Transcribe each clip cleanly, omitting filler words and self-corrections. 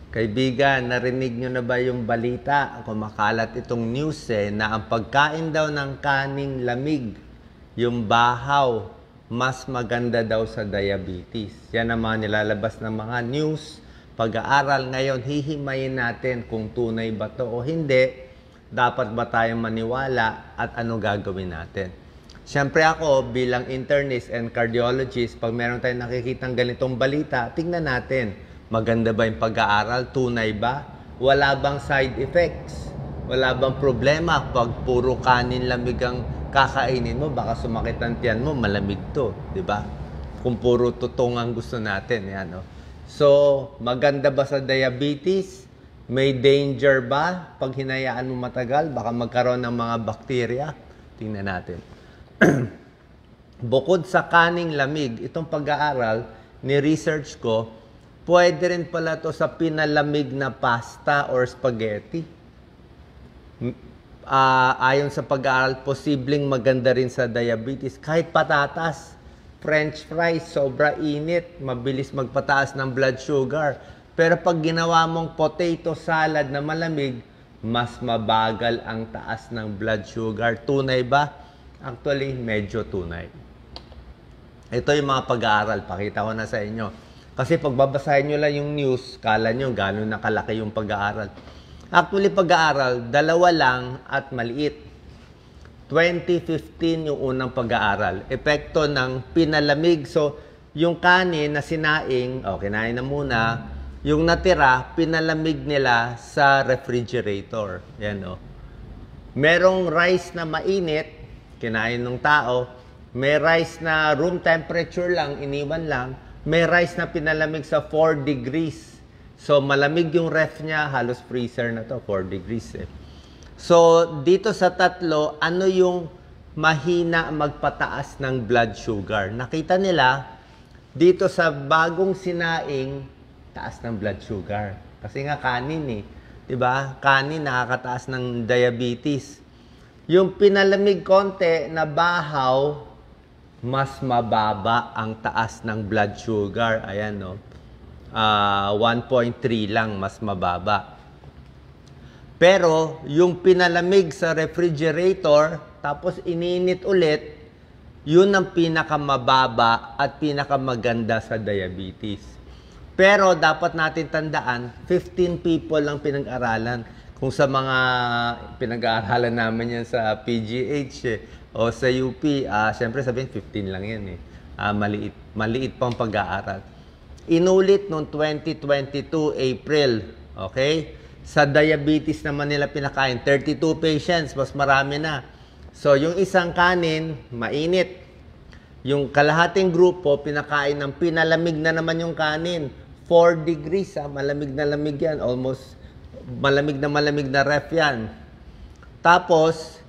Kaibigan, narinig nyo na ba yung balita? Kumakalat itong news na ang pagkain daw ng kaning lamig, yung bahaw, mas maganda daw sa diabetes. Yan ang mga nilalabas ng mga news. Pag-aaral ngayon, hihimayin natin kung tunay ba to o hindi. Dapat ba tayong maniwala at ano gagawin natin? Siyempre ako, bilang internist and cardiologist, pag meron tayong nakikitang ganitong balita, tingnan natin. Maganda ba yung pag-aaral? Tunay ba? Wala bang side effects? Wala bang problema pag puro kanin lamig ang kakainin mo? Baka sumakit ang tiyan mo, malamig to, di ba? Kung puro tutong ang gusto natin, yan, no? So, maganda ba sa diabetes? May danger ba pag hinayaan mo matagal? Baka magkaroon ng mga bakterya? Tingnan natin. Bukod sa kaning lamig, itong pag-aaral, ni-research ko, pwede rin pala to sa pinalamig na pasta or spaghetti. Ayon sa pag-aaral, posibleng maganda rin sa diabetes. Kahit patatas, french fries, sobra init, mabilis magpataas ng blood sugar. Pero pag ginawa mong potato salad na malamig, mas mabagal ang taas ng blood sugar. Tunay ba? Actually, medyo tunay. Ito yung mga pag-aaral. Pakita ko na sa inyo. Kasi pag babasahin nyo lang yung news, kala nyo gano'n nakalaki yung pag-aaral. Actually, pag-aaral, dalawa lang at maliit. 2015 yung unang pag-aaral. Epekto ng pinalamig. So, yung kanin na sinaing, kinain na muna. Yung natira, pinalamig nila sa refrigerator. Yan, Merong rice na mainit, kinain ng tao. May rice na room temperature lang, iniwan lang. May rice na pinalamig sa 4 degrees. So, malamig yung ref niya. Halos freezer na to, 4 degrees. So, dito sa tatlo, ano yung mahina magpataas ng blood sugar? Nakita nila, dito sa bagong sinaing, taas ng blood sugar. Kasi nga kanin Diba? Kanin nakakataas ng diabetes. Yung pinalamig konti na bahaw, mas mababa ang taas ng blood sugar. Ayan, 1.3 lang, mas mababa. Pero, yung pinalamig sa refrigerator, tapos ininit ulit, yun ang pinakamababa at pinakamaganda sa diabetes. Pero, dapat natin tandaan, 15 people lang pinag-aralan. Kung sa mga pinag-aaralan namin yan sa PGH, o sa UP, siyempre sabihin 15 lang yan maliit pang pag-aaral. Inulit noong 2022 April, okay? Sa diabetes naman nila pinakain, 32 patients, mas marami na. So, yung isang kanin, mainit. Yung kalahating grupo, pinakain ng pinalamig na naman yung kanin. 4 degrees, malamig na lamig yan. Almost malamig na ref yan. Tapos,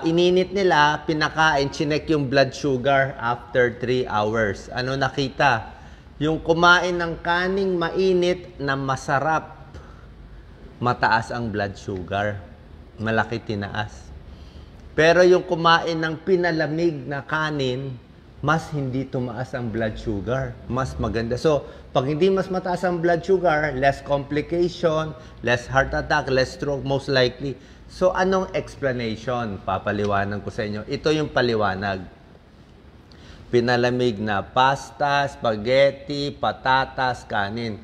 ininit nila, pinakain, chinek yung blood sugar after 3 hours. Ano nakita? Yung kumain ng kaning mainit na masarap, mataas ang blood sugar. Malaki tinaas. Pero yung kumain ng pinalamig na kanin, mas hindi tumaas ang blood sugar. Mas maganda. So, pag hindi mas mataas ang blood sugar, less complication, less heart attack, less stroke, most likely. So, anong explanation? Papaliwanag ko sa inyo. Ito yung paliwanag. Pinalamig na pasta, spaghetti, patatas, kanin.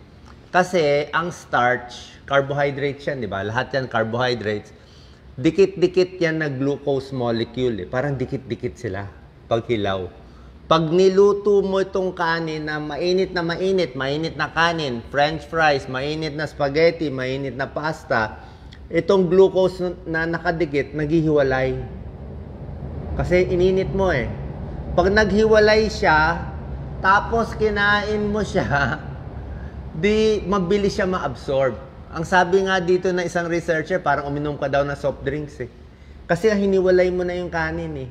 Kasi, ang starch, carbohydrates yan, di ba? Lahat yan carbohydrates. Dikit-dikit yan na glucose molecule. Parang dikit-dikit sila pag hilaw. Pag niluto mo itong kanin na mainit na kanin, french fries, mainit na spaghetti, mainit na pasta, itong glucose na nakadikit, naghihiwalay. Kasi ininit mo Pag naghiwalay siya, tapos kinain mo siya, di mabilis siya ma-absorb. Ang sabi nga dito na isang researcher, parang uminom ka daw ng soft drinks Kasi hiniwalay mo na yung kanin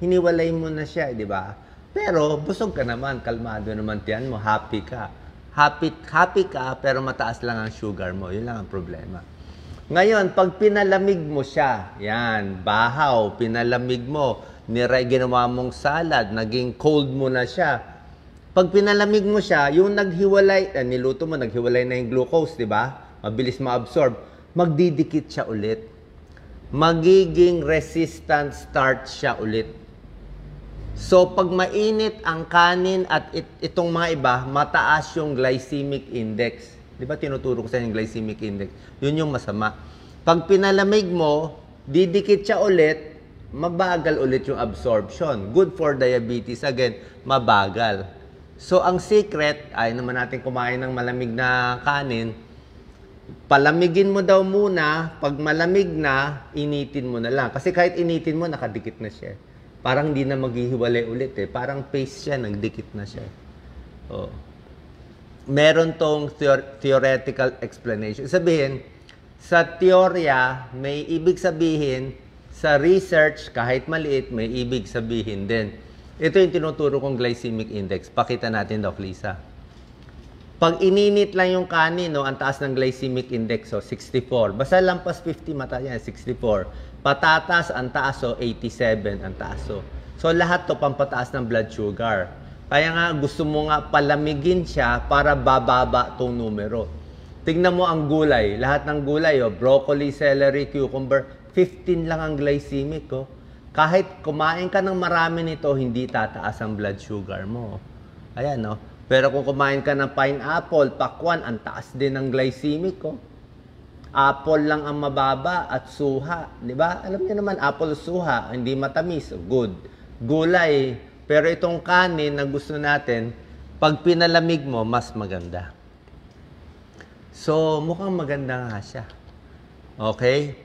Hiniwalay mo na siya, di ba? Pero busog ka naman, kalmado naman tiyan mo, happy ka. Happy ka, pero mataas lang ang sugar mo. Yun lang ang problema. Ngayon, pag pinalamig mo siya, yan, bahaw, pinalamig mo, ginawa mong salad, naging cold mo na siya, Pag pinalamig mo siya, yung naghiwalay, niluto mo, naghiwalay na yung glucose, di ba? Mabilis ma-absorb. Magdidikit siya ulit. Magiging resistant starch siya ulit. So, pag mainit ang kanin at itong mga iba, mataas yung glycemic index. Di ba tinuturo ko sa yung glycemic index? Yun yung masama. Pag pinalamig mo, didikit siya ulit, mabagal ulit yung absorption. Good for diabetes. Again, mabagal. So, ang secret, ay naman natin kumain ng malamig na kanin, palamigin mo daw muna, pag malamig na, initin mo na lang. Kasi kahit initin mo, nakadikit na siya. Parang hindi na maghihiwalay ulit eh. Parang paste siya, nagdikit na siya. Oh. Meron tong theoretical explanation. Sabihin, sa teorya, may ibig sabihin, sa research, kahit maliit, may ibig sabihin din. Ito yung tinuturo kong glycemic index. Pakita natin, Doc Lisa. Pag ininit lang yung kanin, no, ang taas ng glycemic index, so 64. Basta lampas 50, mata yan, 64. Patatas, ang taas, so 87 ang taas. So lahat to pampataas ng blood sugar. Kaya nga, gusto mo nga palamigin siya para bababa tong numero. Tignan mo ang gulay. Lahat ng gulay, broccoli, celery, cucumber, 15 lang ang glycemic. Kahit kumain ka ng marami nito, hindi tataas ang blood sugar mo. Ayan, no? Pero kung kumain ka ng pineapple, pakwan, ang taas din ng glycemic, Apple lang ang mababa at suha. Di ba? Alam niyo naman, apple suha, hindi matamis. Good. Gulay. Pero itong kanin na gusto natin, pag pinalamig mo, mas maganda. So, mukhang maganda nga siya. Okay?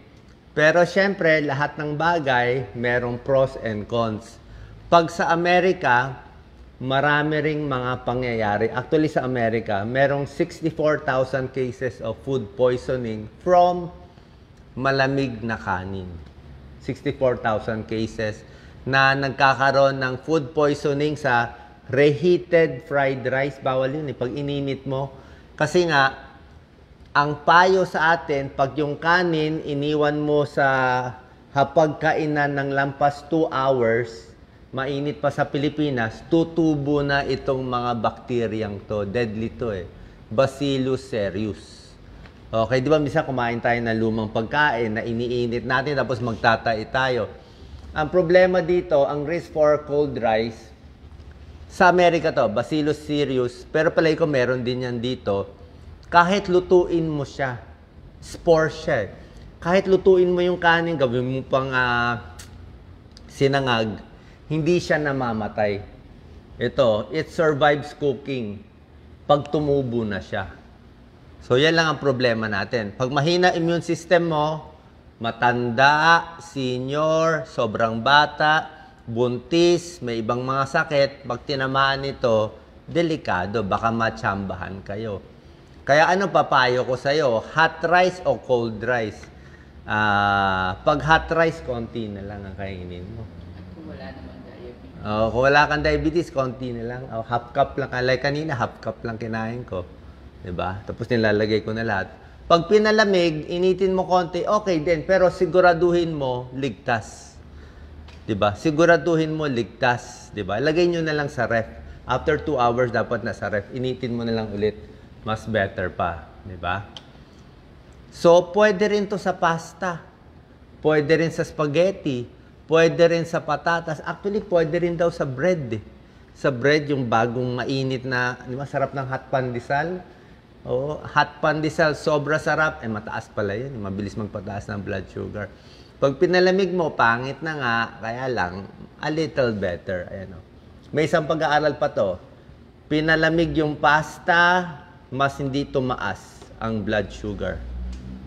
Pero syempre, lahat ng bagay, merong pros and cons. Pag sa Amerika, marami ring mga pangyayari. Actually, sa Amerika, merong 64,000 cases of food poisoning from malamig na kanin. 64,000 cases na nagkakaroon ng food poisoning sa reheated fried rice. Bawal yun pag ininit mo. Kasi nga, ang payo sa atin, pag yung kanin iniwan mo sa hapagkainan ng lampas 2 hours, mainit pa sa Pilipinas, tutubo na itong mga bakteryang to. Deadly to Bacillus cereus. Okay, di ba misa kumain tayo ng lumang pagkain na iniinit natin tapos magtatai tayo. Ang problema dito, ang risk for cold rice, sa Amerika to, Bacillus cereus, pero palagi ko meron din yan dito. Kahit lutuin mo siya, spore siya. Kahit lutuin mo yung kanin, gawin mo pang sinangag, hindi siya namamatay. Ito, it survives cooking pag tumubo na siya. So, yan lang ang problema natin. Pag mahina immune system mo, matanda, senior, sobrang bata, buntis, may ibang mga sakit, pag tinamaan ito, delikado, baka matsambahan kayo. Kaya ano papayo ko sa'yo? Hot rice o cold rice? Pag hot rice, konti na lang ang kainin mo. Kung wala naman diabetes. Kung wala kang diabetes, konti na lang. Half cup lang. Like kanina, half cup lang kinain ko. Diba? Tapos nilalagay ko na lahat. Pag pinalamig, initin mo konti, okay din. Pero siguraduhin mo, ligtas. Diba? Siguraduhin mo, ligtas. Diba? Lagay nyo na lang sa ref. After 2 hours, dapat nasa ref. Initin mo na lang ulit. Mas better pa, di ba? So, pwede rin to sa pasta. Pwede rin sa spaghetti. Pwede rin sa patatas. Actually, pwede rin daw sa bread. Sa bread, yung bagong mainit na, di ba, sarap ng hot pandesal. Oo, hot pandesal, sobra sarap. Mataas pala yun. Mabilis magpataas ng blood sugar. Pag pinalamig mo, pangit na nga, kaya lang, a little better. Ayan, may isang pag-aaral pa to. Pinalamig yung pasta, mas hindi tumaas ang blood sugar.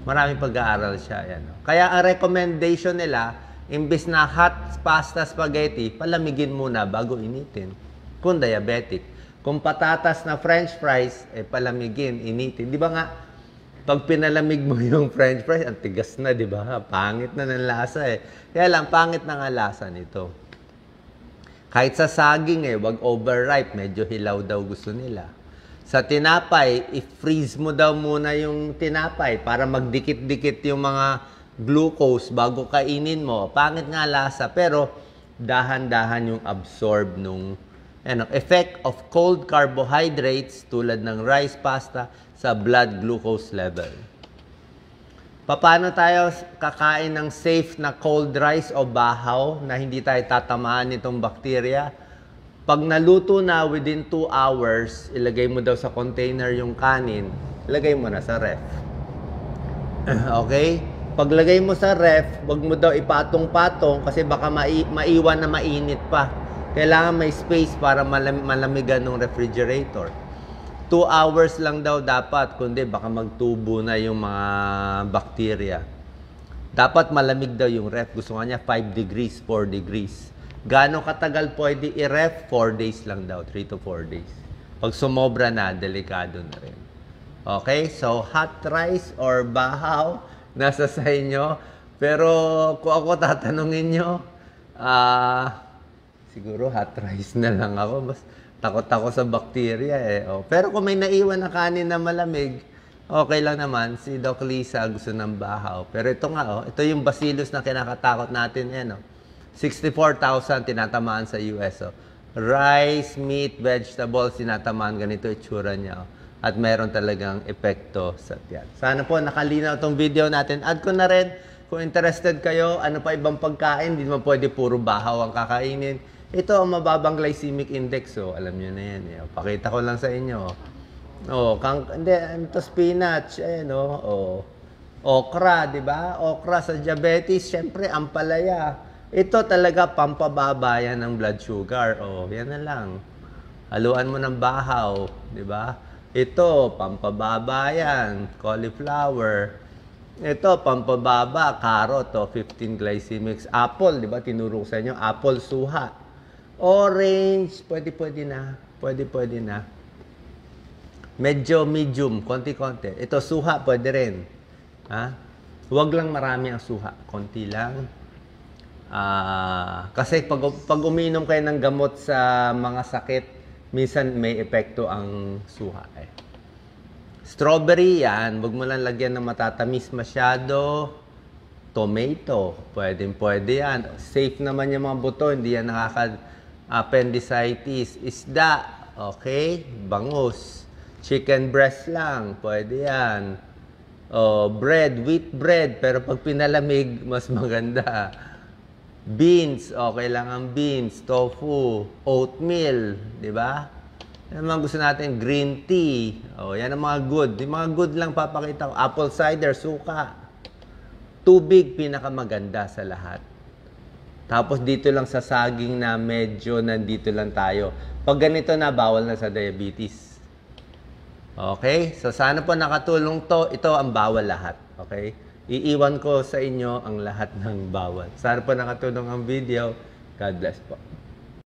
Maraming pag-aaral siya. Yan. Kaya ang recommendation nila, imbis na hot pasta spaghetti, palamigin muna bago initin. Kung diabetic. Kung patatas na french fries, palamigin, initin. Di ba nga, pag pinalamig mo yung french fries, ang tigas na, di ba? Pangit na ng lasa Kaya lang, pangit na nga lasa nito. Kahit sa saging wag overripe, medyo hilaw daw gusto nila. Sa tinapay, i-freeze mo daw muna yung tinapay para magdikit-dikit yung mga glucose bago kainin mo. Pangit nga lasa, pero dahan-dahan yung absorb nung Effect of cold carbohydrates tulad ng rice, pasta sa blood glucose level. Paano tayo kakain ng safe na cold rice o bahaw na hindi tayo tatamaan nitong bakterya? Pag naluto na within 2 hours, ilagay mo daw sa container yung kanin, ilagay mo na sa ref. Okay? Paglagay mo sa ref, wag mo daw ipatong-patong kasi baka maiwan na mainit pa. Kailangan may space para malamigan ng refrigerator. 2 hours lang daw dapat, kundi baka magtubo na yung mga bakterya. Dapat malamig daw yung ref. Gusto nga niya 5 degrees, 4 degrees. Gaano katagal pwede i-ref? 4 days lang daw, 3 to 4 days. Pag sumobra na, delikado na rin. Okay? So, hot rice or bahaw, nasa sa inyo. Pero kung ako tatanungin nyo, siguro hot rice na lang ako. Mas takot ako sa bakterya eh. Oh. Pero kung may naiwan na kanin na malamig, okay lang naman. Si Doc Lisa gusto ng bahaw. Pero ito nga, ito yung bacillus na kinakatakot natin. 64,000 tinatamaan sa US. Rice, meat, vegetables, tinatamaan. Ganito itsura niya. At meron talagang epekto sa tiyan. Sana po nakalinaw itong video natin. Add ko na rin, kung interested kayo, ano pa ibang pagkain, hindi naman pwede puro bahaw ang kakainin. Ito ang mababang glycemic index. Alam nyo na yan. Pakita ko lang sa inyo. Hindi, ito spinach. Okra, di ba? Okra sa diabetes, syempre, ampalaya. Ito talaga pampababa yan ng blood sugar. Yan na lang. Haluan mo ng bahaw, di ba? Ito, pampababa yan. Cauliflower. Ito, pampababa. Carrot, 15 glycemics. Apple, di ba? Tinuro ko sa inyo. Apple, suha. Orange, pwede na. Pwede na. Medyo medium, konti-konti. Ito, suha, pwede rin. Huwag lang marami ang suha. Konti lang. Kasi pag uminom kayo ng gamot sa mga sakit, minsan may epekto ang suha. Strawberry, yan. Huwag mo lang lagyan ng matatamis masyado. Tomato, pwede yan. Safe naman yung mga buto, hindi yan appendicitis. Isda, okay? Bangus. Chicken breast lang, pwede yan. Bread, wheat bread, pero pag pinalamig, mas maganda. Beans, okay lang ang beans. Tofu, oatmeal, di ba? Yan ang mga gusto natin. Green tea, yan ang mga good. Yung mga good lang papakita ko. Apple cider, suka. Tubig, pinakamaganda sa lahat. Tapos dito lang sa saging na medyo nandito lang tayo. Pag ganito na, bawal na sa diabetes. Okay? So sana po nakatulong to. Ito ang bawal lahat. Okay? Iiwan ko sa inyo ang lahat ng bawal. Sana po nakatulong ang video. God bless po.